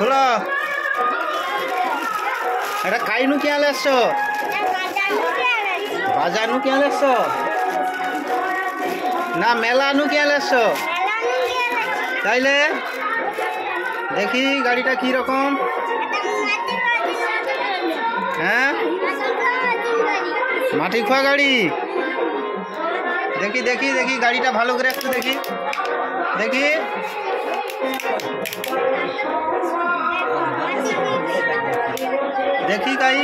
খোলো। এটা খাইনু কি আলে আসছো? বাজারনু কি আলে আসছো? না মেলানু কি আলে আসছো? তাইলে দেখি গাড়িটা কি রকম। হ্যাঁ মাটি খোয়া গাড়ি। দেখি দেখি দেখি গাড়িটা ভালো করে একটু দেখি দেখি। দেখি গাই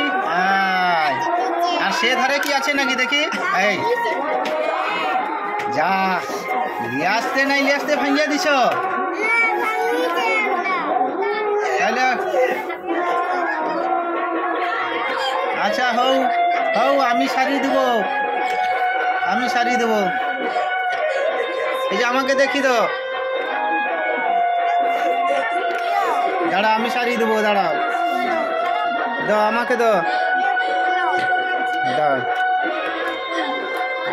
আর সে ধারে কি আছে নাকি দেখি। এই যা লিয়ে আসতে নাই লিয়ে আসতে ভাঙিয়ে দিছ। তাহলে আচ্ছা হও হও আমি সারিয়ে দেবো আমি সারিয়ে দেবো। এই যে আমাকে দেখি তো দাঁড়া আমি সারিয়ে দেবো। দাঁড়াও দাও আমাকে দাও দাও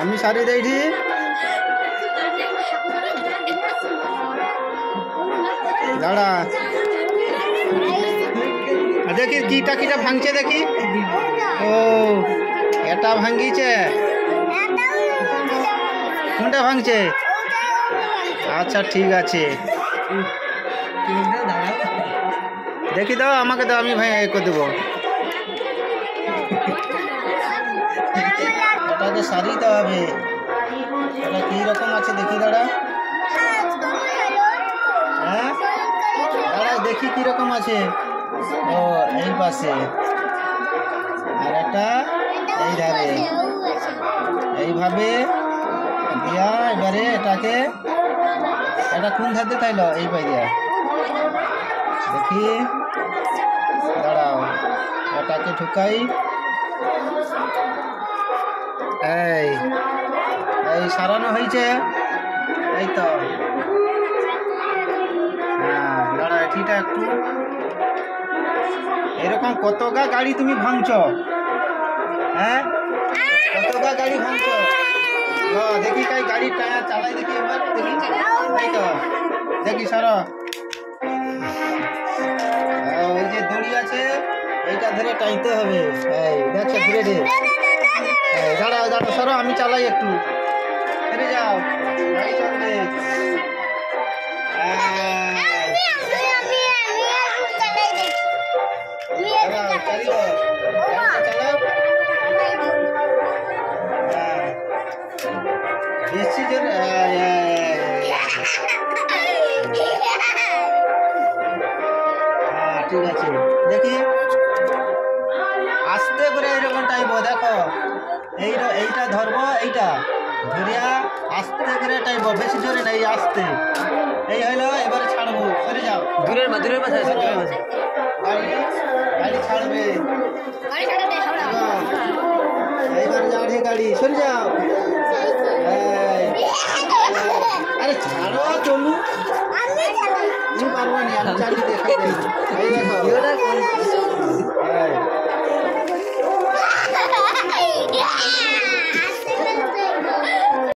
আমি সারিয়ে দিয়েছি। দাঁড়া দেখি কিটা কিটা ভাঙছে দেখি। ও এটা ভাঙিছে কোনটা ভাঙছে? আচ্ছা ঠিক আছে দেখি দাও আমাকে দাও আমি ভাই করে দেবো। এটাকে সারিতে হবে। এটা কি রকম আছে দেখি। দাঁড়া হ্যাঁ দাঁড়া দেখি কি রকম আছে। ও এই পাশে আর একটা এই ধারে এইভাবে দিয়া এবারে এটাকে এটা কোন ধারে তাইল এই পাই দিয়া দেখি। দাঁড়াও এটাকে ঢুকাই। এই এই সারানো হয়েছে এই তো। হ্যাঁ দাঁড়া এটিটা একটু এরকম কতগা গাড়ি তুমি ভাঙছ? হ্যাঁ কতগা গাড়ি ভাঙছ? দেখি কাই গাড়ি টায়ার চালাই দেখি এবার দেখি। এই তো দেখি সর। ওই যে দড়ি আছে এইটা ধরে টাইতে হবে। এই দেখছো ধীরে ধীরে। দাঁড়াও দাঁড়াও সরো আমি চালাই একটু। ফিরে যাও গাড়ি চলবে। বেশি জোরে ঠিক আছে দেখি আস্তে করে এরকম টাইপ দেখো। এইটা ধরবো এইটা ধরিয়া আস্তে করে টাইপ বেশি জোরে নেই আস্তে। এই হইলো এবারে ছাড়বো। সরে যাও দূরের মাঝে গাড়ি গাড়ি ছাড়বে। এইবারে যাবে গাড়ি সরে যাও। আরে ছাড়ো চলু তুমি পারবো না আমি চালিয়ে দেখাই। এই দেখো